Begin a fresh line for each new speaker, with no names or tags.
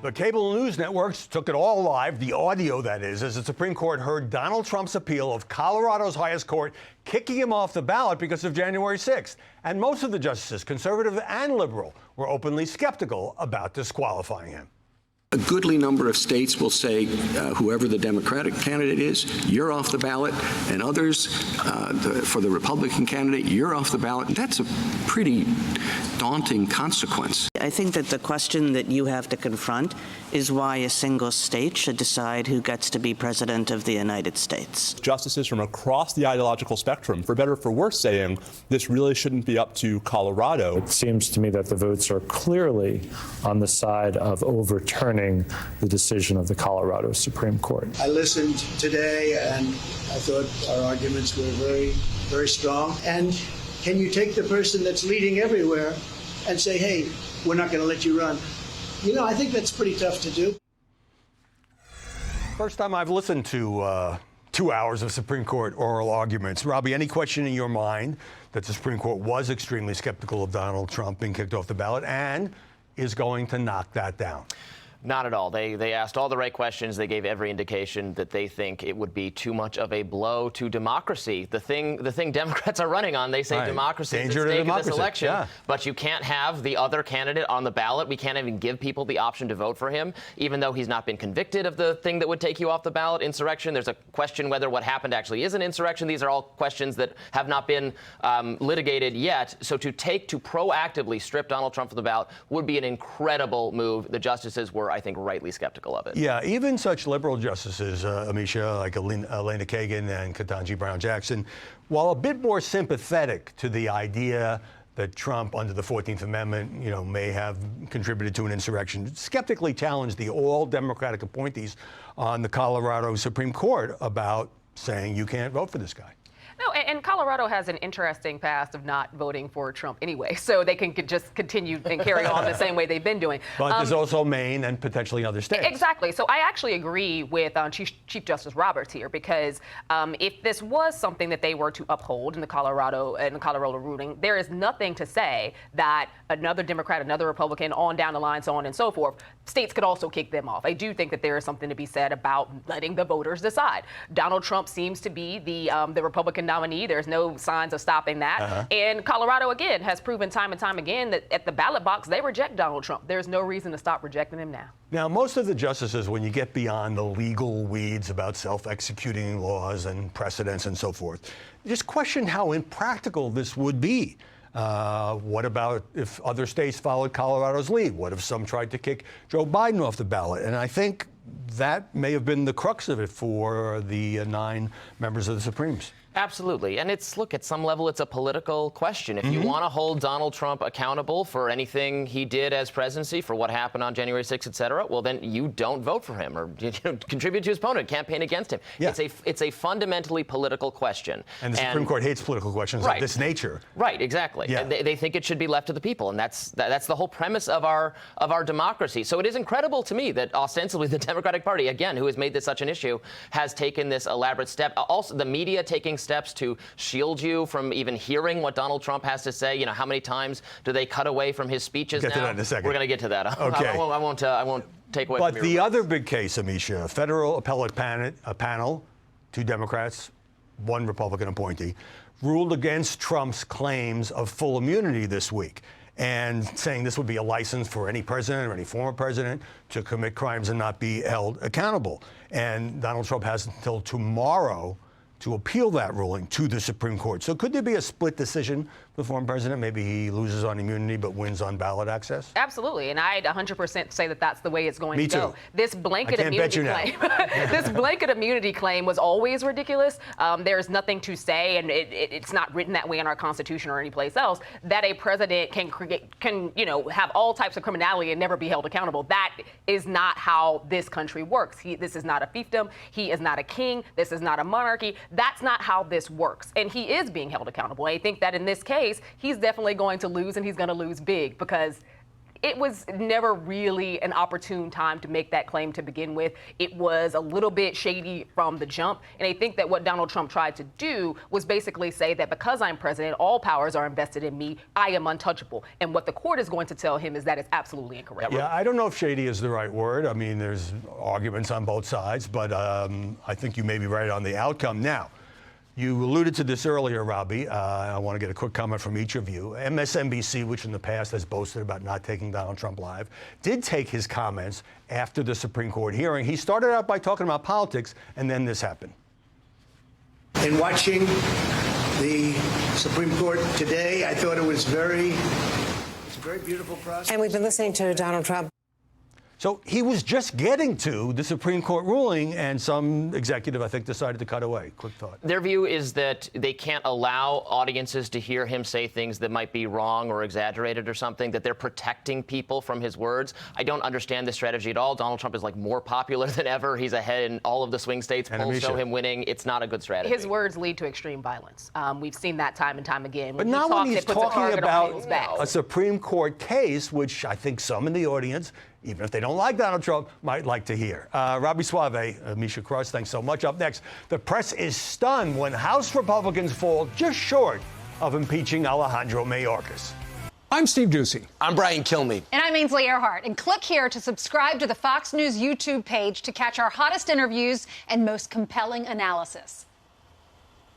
The cable news networks took it all live, the audio that is, as the Supreme Court heard Donald Trump's appeal of Colorado's highest court kicking him off the ballot because of January 6th. And most of the justices, conservative and liberal, were openly skeptical about disqualifying him.
A goodly number of states will say, whoever the Democratic candidate is, you're off the ballot, and others, for the Republican candidate, you're off the ballot. That's a pretty daunting consequence.
I think that the question that you have to confront is why a single state should decide who gets to be president of the United States.
Justices from across the ideological spectrum, for better or for worse, saying this really shouldn't be up to Colorado.
It seems to me that the votes are clearly on the side of overturning the decision of the Colorado Supreme Court.
I listened today and I thought our arguments were very, very strong. And can you take the person that's leading everywhere and say, hey, we're not going to let you run? You know, I think that's pretty tough to do.
First time I've listened to 2 hours of Supreme Court oral arguments. Robby, any question in your mind that the Supreme Court was extremely skeptical of Donald Trump being kicked off the ballot and is going to knock that down?
Not at all. They asked all the right questions. They gave every indication that they think it would be too much of a blow to democracy. The thing Democrats are running on, they say democracy is at stake in this election. Yeah. But you can't have the other candidate on the ballot. We can't even give people the option to vote for him, even though he's not been convicted of the thing that would take you off the ballot, insurrection. There's a question whether what happened actually is an insurrection. These are all questions that have not been litigated yet. So to proactively strip Donald Trump from the ballot would be an incredible move. The justices were, I think, rightly skeptical of it. Yeah, even such liberal justices, Ameshia, like Elena Kagan and Ketanji Brown Jackson, while a bit more sympathetic to the idea that Trump, under the 14th Amendment, may have contributed to an insurrection, skeptically challenged the all-Democratic appointees on the Colorado Supreme Court about saying you can't vote for this guy.
No, and Colorado has an interesting past of not voting for Trump anyway, so they can just continue and carry on the same way they've been doing.
But there's also Maine and potentially other states.
Exactly. So I actually agree with Chief Justice Roberts here, because if this was something that they were to uphold in the Colorado ruling, there is nothing to say that another Democrat, another Republican, on down the line, so on and so forth, states could also kick them off. I do think that there is something to be said about letting the voters decide. Donald Trump seems to be the Republican nominee. There's no signs of stopping that. And Colorado, again, has proven time and time again that at the ballot box, they reject Donald Trump. There's no reason to stop rejecting him now.
Now, most of the justices, when you get beyond the legal weeds about self-executing laws and precedents and so forth, just question how impractical this would be. What about if other states followed Colorado's lead? What if some tried to kick Joe Biden off the ballot? And I think that may have been the crux of it for the 9 members of the Supremes.
Absolutely. And look, at some level, it's a political question. If you want to hold Donald Trump accountable for anything he did as presidency, for what happened on January 6th, et cetera, well, then you don't vote for him or contribute to his opponent, campaign against him. Yeah. It's a fundamentally political question.
And the Supreme Court hates political questions of this nature.
Right, exactly. Yeah. They think it should be left to the people. And that's the whole premise of our democracy. So it is incredible to me that ostensibly the Democratic Party, again, who has made this such an issue, has taken this elaborate step. Also, the media taking steps to shield you from even hearing what Donald Trump has to say. How many times do they cut away from his speeches now?
We'll get to that in a second.
We're going to get to that.
Okay.
I won't take away from your
But the other big case, Ameshia, a federal appellate panel, 2 Democrats, 1 Republican appointee, ruled against Trump's claims of full immunity this week, and saying this would be a license for any president or any former president to commit crimes and not be held accountable. And Donald Trump has until tomorrow to appeal that ruling to the Supreme Court. So could there be a split decision for the former president? Maybe he loses on immunity but wins on ballot access?
Absolutely, and I'd 100% say that that's the way it's going to go.
Me too.
This blanket immunity claim, this blanket immunity claim was always ridiculous. There's nothing to say, and it's not written that way in our Constitution or anyplace else, that a president can have all types of criminality and never be held accountable. That is not how this country works. This is not a fiefdom. He is not a king. This is not a monarchy. That's not how this works. And he is being held accountable. I think that in this case, he's definitely going to lose, and he's going to lose big, because it was never really an opportune time to make that claim to begin with. It was a little bit shady from the jump. And I think that what Donald Trump tried to do was basically say that because I'm president, all powers are invested in me. I am untouchable. And what the court is going to tell him is that it's absolutely incorrect.
Yeah, I don't know if shady is the right word. I mean, there's arguments on both sides, but I think you may be right on the outcome. Now, you alluded to this earlier, Robby. I want to get a quick comment from each of you. MSNBC, which in the past has boasted about not taking Donald Trump live, did take his comments after the Supreme Court hearing. He started out by talking about politics, and then this happened.
In watching the Supreme Court today, I thought it's a very beautiful process.
And we've been listening to Donald Trump.
So he was just getting to the Supreme Court ruling, and some executive, I think, decided to cut away. Quick thought.
Their view is that they can't allow audiences to hear him say things that might be wrong or exaggerated or something, that they're protecting people from his words. I don't understand the strategy at all. Donald Trump is like more popular than ever. He's ahead in all of the swing states. Polls show him winning. It's not a good strategy.
His words lead to extreme violence. We've seen that time and time again.
But not when he's talking about a Supreme Court case, which I think some in the audience, even if they don't like Donald Trump, might like to hear. Robby Soave, Ameshia Cross, thanks so much. Up next, the press is stunned when House Republicans fall just short of impeaching Alejandro Mayorkas.
I'm Steve Doocy.
I'm Brian Kilmeade.
And I'm Ainsley Earhart. And click here to subscribe to the Fox News YouTube page to catch our hottest interviews and most compelling analysis.